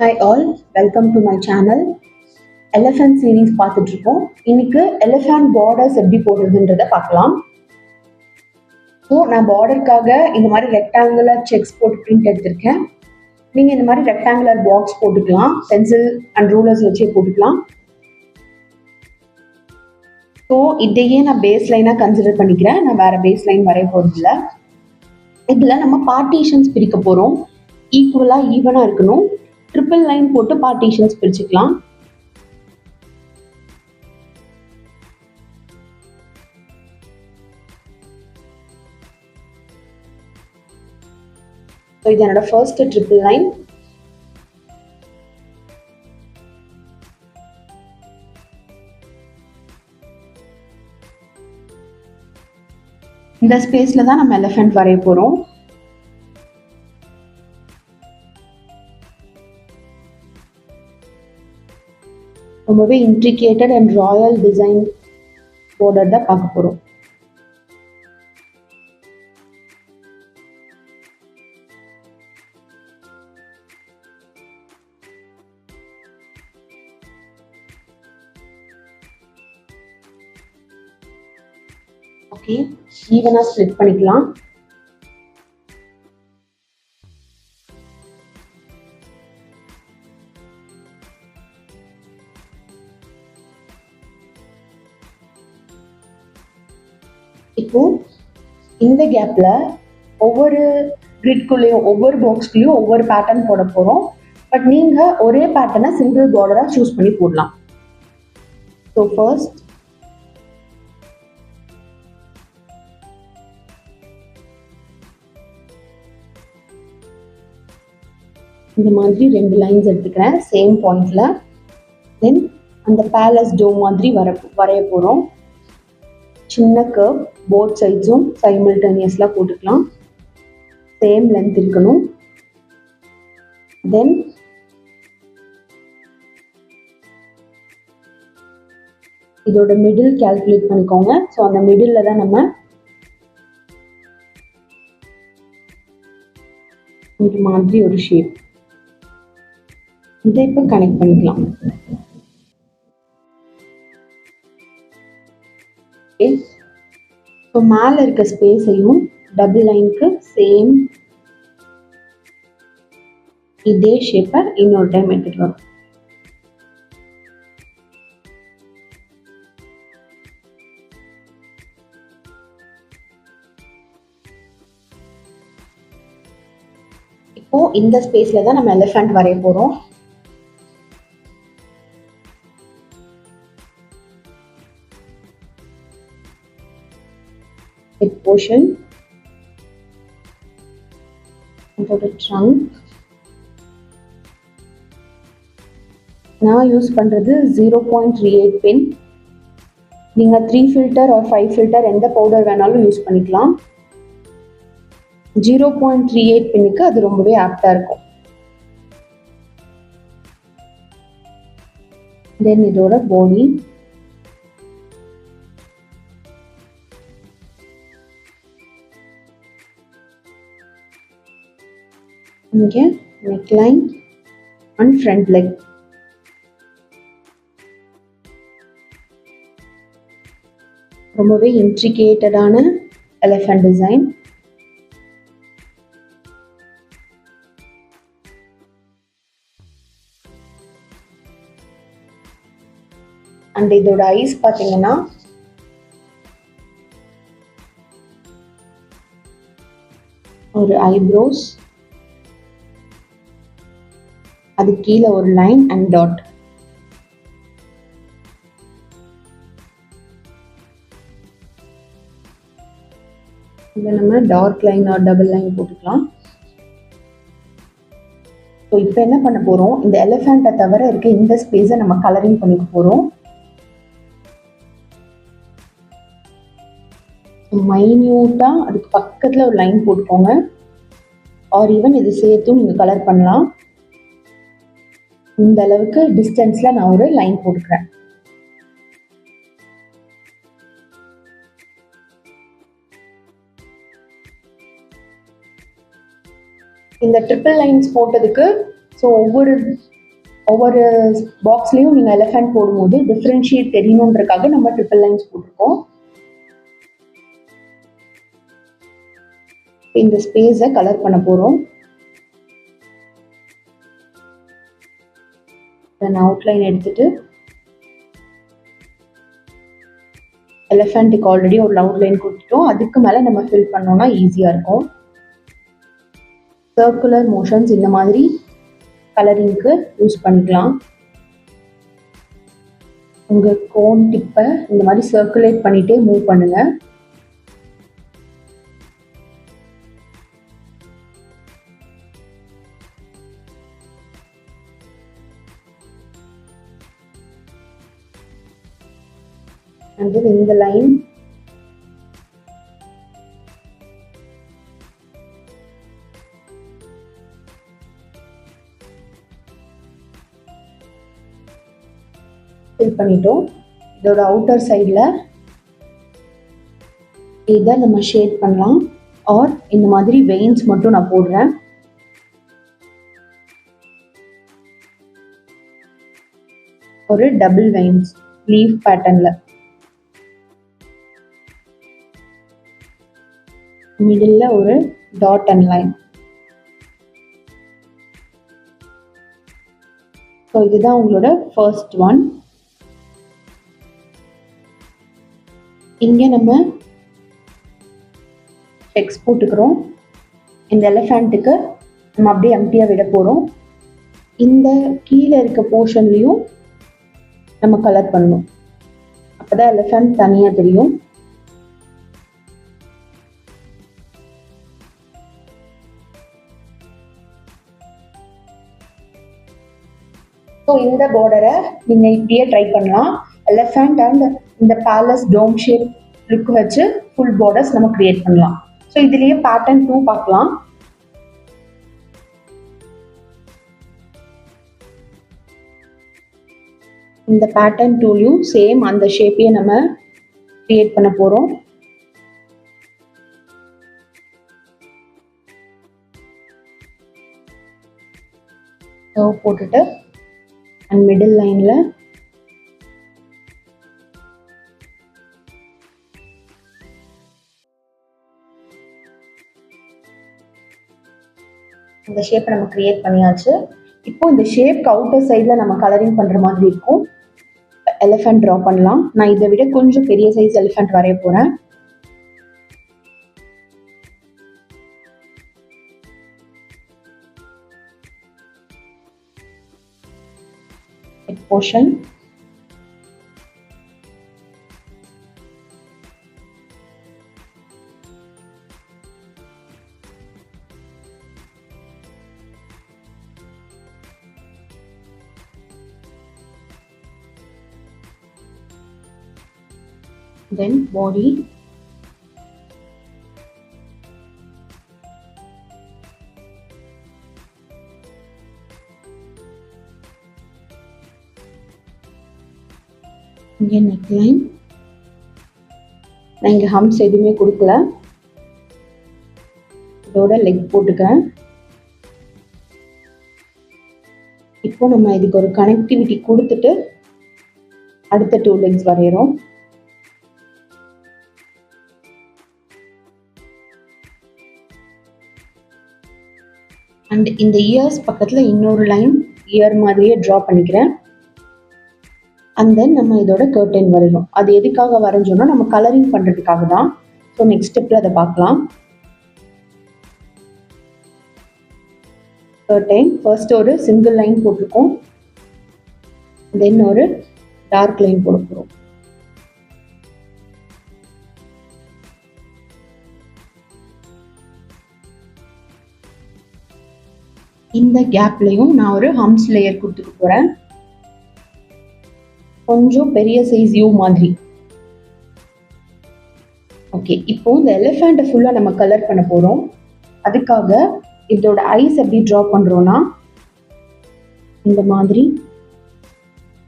Hi all, welcome to my channel. Elephant series பார்த்துட்டு இருக்கோம். இன்னைக்கு எலஃபண்ட் பார்டர்ஸ் எப்படி போடுறதுன்றத பார்க்கலாம். ஸோ நான் பார்டருக்காக இந்த மாதிரி ரெக்டாங்குலர் செக்ஸ் போட்டு பிரிண்ட் எடுத்திருக்கேன். நீங்கள் இந்த மாதிரி ரெக்டாங்குலர் பாக்ஸ் போட்டுக்கலாம், பென்சில் அண்ட் ரூலர்ஸ் வச்சே போட்டுக்கலாம். ஸோ இதையே நான் பேஸ் லைனாக கன்சிடர் பண்ணிக்கிறேன். நான் வேற பேஸ் லைன் வரைய போகிறதில்ல. இதில் நம்ம பார்ட்டிஷன்ஸ் பிரிக்க போகிறோம். ஈக்குவலாக ஈவனாக இருக்கணும். ட்ரிபிள் லைன் போட்டு பார்ட்டிஷன்ஸ் பிரிச்சுக்கலாம். ஸோ இது என்னோட ஃபர்ஸ்ட் ட்ரிபிள் லைன். இந்த ஸ்பேஸ்ல தான் நம்ம எலிஃபென்ட் வரைய போறோம். ரொம்பவே இன்ட்ரிகேட்டட் அண்ட் ராயல் டிசைன் பார்டர் தான் பார்க்க போறோம். ஓகே, ஈவனா ஸ்ப்ளிட் பண்ணிக்கலாம். இப்போ இந்த கேப்ல ஒவ்வொரு கிரிட்குள்ளேயும் ஒவ்வொரு பாக்ஸ்குள்ளேயும் ஒவ்வொரு பேட்டர்ன் போட போறோம். பட் நீங்க ஒரே பேட்டர்னை சிங்கிள் பார்டரா சூஸ் பண்ணி போடலாம். ஸோ ஃபர்ஸ்ட் இந்த மாதிரி 2 லைன்ஸ் எடுத்துக்கிறேன் சேம் பாயிண்ட்ல. தென் அந்த பேலஸ் டோம் மாதிரி வரைய போறோம். சின்ன கர்வ் போத் சைட்ஸும் சைமல்டேனியஸ்லாம் போட்டுக்கலாம். சேம் லென்த் இருக்கணும். தென் இதோட மிடில் கால்குலேட் பண்ணிக்கோங்க. ஸோ அந்த மிடில்ல தான் நம்ம இந்த மாதிரி ஒரு ஷேப் இதை இப்போ கனெக்ட் பண்ணிக்கலாம். இப்போ மேலே இருக்க ஸ்பேஸையும் டபுள் லைனுக்கு சேம் இதே ஷேப்பை இன்னொரு டைம் எடுத்துட்டு வரும். இப்போ இந்த ஸ்பேஸ்ல தான் நம்ம எலிஃபண்ட் வரைய போறோம். Head portion, அதோட trunk. நான் யூஸ் பண்றது 0.38 பின். நீங்க 3 ஃபில்டர் ஆர் 5 ஃபில்டர் எந்த பவுடர் வேணாலும் யூஸ் பண்ணிக்கலாம். 0.38 பின்னுக்கு அது ரொம்பவே ஆப்டா இருக்கும். தென் இதோட பாடி, இங்கே நெக்லைன் அண்ட் ஃப்ரண்ட் லெக். ரொம்பவே இன்ட்ரிகேட்டடான எலிஃபண்ட் டிசைன். அண்ட் இதோட ஐஸ் பார்த்தீங்கன்னா ஒரு ஐப்ரோஸ், அது கீழே ஒரு லைன் அண்ட் டாட். இதை நம்ம dark line or double line போட்டுக்கலாம். ஸோ இப்போ என்ன பண்ண போறோம், இந்த எலிஃபண்ட்டை தவிர இருக்க இந்த ஸ்பேஸை நம்ம கலரிங் பண்ணிக்க போறோம். மைன்யூட்டா அதுக்கு பக்கத்துல ஒரு லைன் போட்டுக்கோங்க. ஆர் ஈவன் இது சேர்த்தும் நீங்க கலர் பண்ணலாம். இந்த அளவுக்கு டிஸ்டன்ஸ்ல நான் ஒரு லைன் போட்டுக்கிறேன். இந்த ட்ரிபிள் லைன்ஸ் போட்டதுக்கு ஸோ ஒவ்வொரு ஒவ்வொரு பாக்ஸ்லேயும் நீங்கள் எலிஃபென்ட் போடும்போது டிஃப்ரென்ஷியேட் தெரியணுன்றக்காக நம்ம ட்ரிபிள் லைன்ஸ் போட்டிருக்கோம். இந்த ஸ்பேஸை கலர் பண்ண போகிறோம். தென் அவுட்லைன் எடுத்துட்டு எலிஃபென்ட்டுக்கு ஆல்ரெடி ஒரு அவுட்லைன் கொடுத்துட்டோம். அதுக்கு மேலே நம்ம ஃபில் பண்ணோம்னா ஈஸியாக இருக்கும். சர்க்குலர் மோஷன்ஸ் இந்த மாதிரி கலரிங்க்கு யூஸ் பண்ணிக்கலாம். உங்கள் கோன் டிப்பை இந்த மாதிரி சர்க்குலேட் பண்ணிகிட்டே மூவ் பண்ணுங்கள். And then in the line fill பண்ணிட்டோம். இதோட அவுட்டர் சைடில் இதை நம்ம ஷேட் பண்ணலாம். ஆர் இந்த மாதிரி வெயின்ஸ் மட்டும் நான் போடுறேன். ஒரு டபுள் வெயின்ஸ் லீஃப் பேட்டர்னில் மிடில் ஒரு டாட் அண்ட் லைன். ஸோ இதுதான் உங்களோட ஃபர்ஸ்ட் ஒன். இங்கே நம்ம செக்ஸ் போட்டுக்கிறோம். இந்த எலிஃபென்ட்டுக்கு நம்ம அப்படியே எம்டியாக விட போகிறோம். இந்த கீழே இருக்க போர்ஷன்லேயும் நம்ம கலர் பண்ணணும். அப்போ தான் எலிஃபென்ட் தனியாக தெரியும். ஸோ இந்த பார்டரை நீங்கள் இப்படியே ட்ரை பண்ணலாம். எலிஃபென்ட் அண்ட் இந்த பேலஸ் டோம் ஷேப் லுக் வச்சு ஃபுல் பார்டர்ஸ் நம்ம கிரியேட் பண்ணலாம். ஸோ இதுலேயே பேட்டர்ன் 2 பார்க்கலாம். இந்த பேட்டர்ன் 2லையும் சேம் அந்த ஷேப்பையே நம்ம கிரியேட் பண்ண போகிறோம். போட்டுட்டு அண்ட் மிடில் லைனில் இந்த ஷேப்பை நம்ம கிரியேட் பண்ணியாச்சு. இப்போ இந்த ஷேப்க்கு அவுட்டர் சைடில் நம்ம கலரிங் பண்ணுற மாதிரி இருக்கும். எலிஃபென்ட் ட்ரா பண்ணலாம். நான் இதை விட கொஞ்சம் பெரிய சைஸ் எலிஃபென்ட் வரைய போகிறேன். ஹெட் போர்ஷன், then body, இங்கே நெக்லைன். நான் இங்கே ஹம்ஸ் எதுவுமே கொடுக்கல. இதோட லெக் போட்டுக்கிறேன். இப்போ நம்ம இதுக்கு ஒரு கனெக்டிவிட்டி கொடுத்துட்டு அடுத்த 2 லெக்ஸ் வரைகிறோம். அண்ட் இந்த இயர்ஸ் பக்கத்தில் இன்னொரு லைன் இயர் மாதிரியே ட்ரா பண்ணிக்கிறேன். அண்ட் தென் நம்ம இதோட கர்டைன் வரைகிறோம். அது எதுக்காக வரைஞ்சோன்னா நம்ம கலரிங் பண்ணுறதுக்காக தான். ஸோ நெக்ஸ்ட் ஸ்டெப்பில் அதை பார்க்கலாம். கர்டைன் ஃபர்ஸ்ட் ஒரு சிங்கிள் லைன் போட்டிருக்கோம். தென் ஒரு டார்க் லைன் போட போகிறோம். இந்த கேப்லையும் நான் ஒரு ஹம்ஸ் லேயர் கொடுத்துக்க போகிறேன். கொஞ்சம் பெரிய சைஸ் யூ மாதிரி. ஓகே, இப்போ இந்த எலிஃபெண்ட்டை ஃபுல்லாக நம்ம கலர் பண்ண போகிறோம். அதுக்காக இதோட ஐஸ் எப்படி ட்ரா பண்ணுறோன்னா இந்த மாதிரி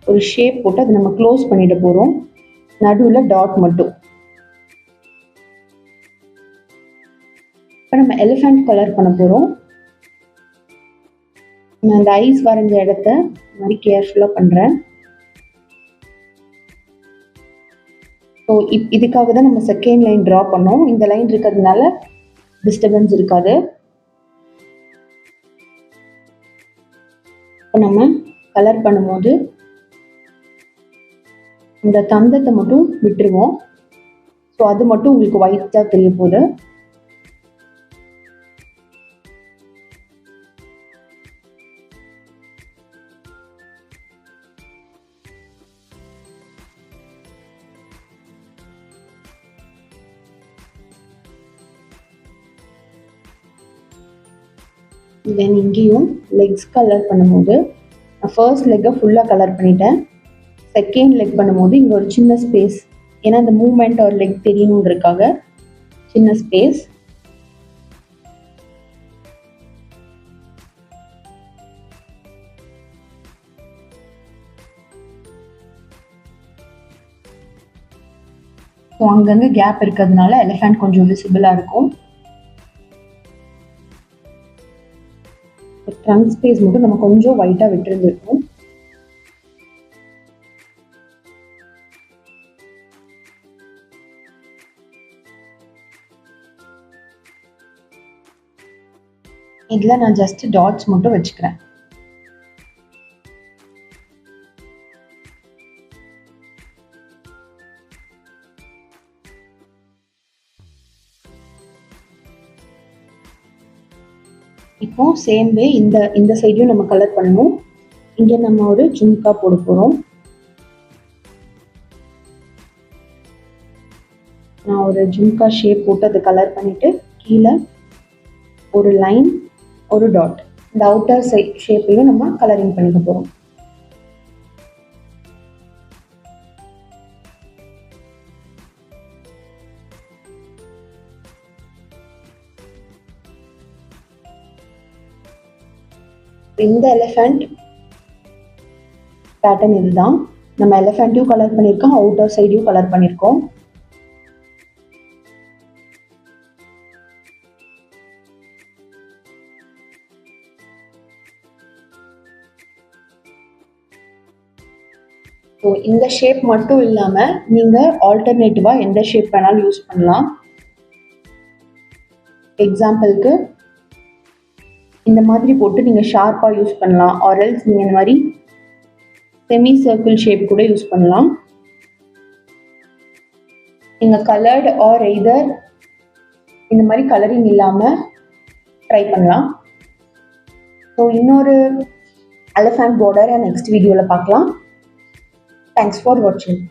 ஒரு ஷேப் போட்டு அதை நம்ம க்ளோஸ் பண்ணிட போகிறோம். நடுவில் டாட் மட்டும். இப்போ நம்ம எலிஃபெண்ட் கலர் பண்ண போகிறோம். நான் அந்த ஐஸ் வரைஞ்ச இடத்த இந்த மாதிரி கேர்ஃபுல்லாக பண்ணுறேன். ஸோ இதுக்காக தான் நம்ம செகண்ட் லைன் ட்ரா பண்ணோம். இந்த லைன் இருக்கிறதுனால டிஸ்டர்பன்ஸ் இருக்காது. இப்போ நம்ம கலர் பண்ணும்போது இந்த தந்தத்தை மட்டும் விட்டுருவோம். ஸோ அது மட்டும் உங்களுக்கு ஒயிட்டாக தெரிய போகுது. தென் இங்கேயும் லெக்ஸ் கலர் பண்ணும்போது நான் ஃபர்ஸ்ட் லெக்கை ஃபுல்லாக கலர் பண்ணிட்டேன். செகண்ட் லெக் பண்ணும்போது இங்கே ஒரு சின்ன ஸ்பேஸ், ஏன்னா இந்த மூமெண்ட் ஒரு லெக் தெரியணுன்றதுக்காக சின்ன ஸ்பேஸ். ஸோ அங்கங்கே கேப் இருக்கிறதுனால எலிஃபண்ட் கொஞ்சம் விசிபிளாக இருக்கும். ட்ரங்க் ஸ்பேஸ் மட்டும் நம்ம கொஞ்சம் ஒயிட்டாக விட்டுருந்துருக்கோம். இதில் நான் ஜஸ்ட் டாட்ஸ் மட்டும் வச்சுக்கிறேன். இப்போ சேம் வே இந்த சைடையும் நம்ம கலர் பண்ணணும். இங்கே நம்ம ஒரு ஜும்கா போட போகிறோம். நான் ஒரு ஜும்கா ஷேப் போட்டு அதை கலர் பண்ணிவிட்டு கீழே ஒரு லைன் ஒரு டாட், இந்த அவுட்டர் ஷேப்பையும் நம்ம கலரிங் பண்ணிக்க போகிறோம். இந்த எலிஃபண்ட் பேட்டர்ன் இதுதான். நம்ம எலிஃபண்ட்டையும் கலர் பண்ணியிருக்கோம், அவுட்டர் சைடையும் கலர் பண்ணியிருக்கோம். ஸோ இந்த ஷேப் மட்டும் இல்லாமல் நீங்கள் ஆல்டர்னேட்டிவாக எந்த ஷேப் வேணாலும் யூஸ் பண்ணலாம். எக்ஸாம்பிளுக்கு இந்த மாதிரி போட்டு நீங்கள் ஷார்ப்பாக யூஸ் பண்ணலாம். ஆர்எல்ஸ் நீங்கள் இந்த மாதிரி செமி சர்க்கிள் ஷேப் கூட யூஸ் பண்ணலாம். நீங்கள் கலர்டு ஆர் எய்தர் இந்த மாதிரி கலரிங் இல்லாமல் ட்ரை பண்ணலாம். ஸோ இன்னொரு எலிஃபண்ட் பார்டரை நெக்ஸ்ட் வீடியோவில் பார்க்கலாம். தேங்க்ஸ் ஃபார் வாட்சிங்.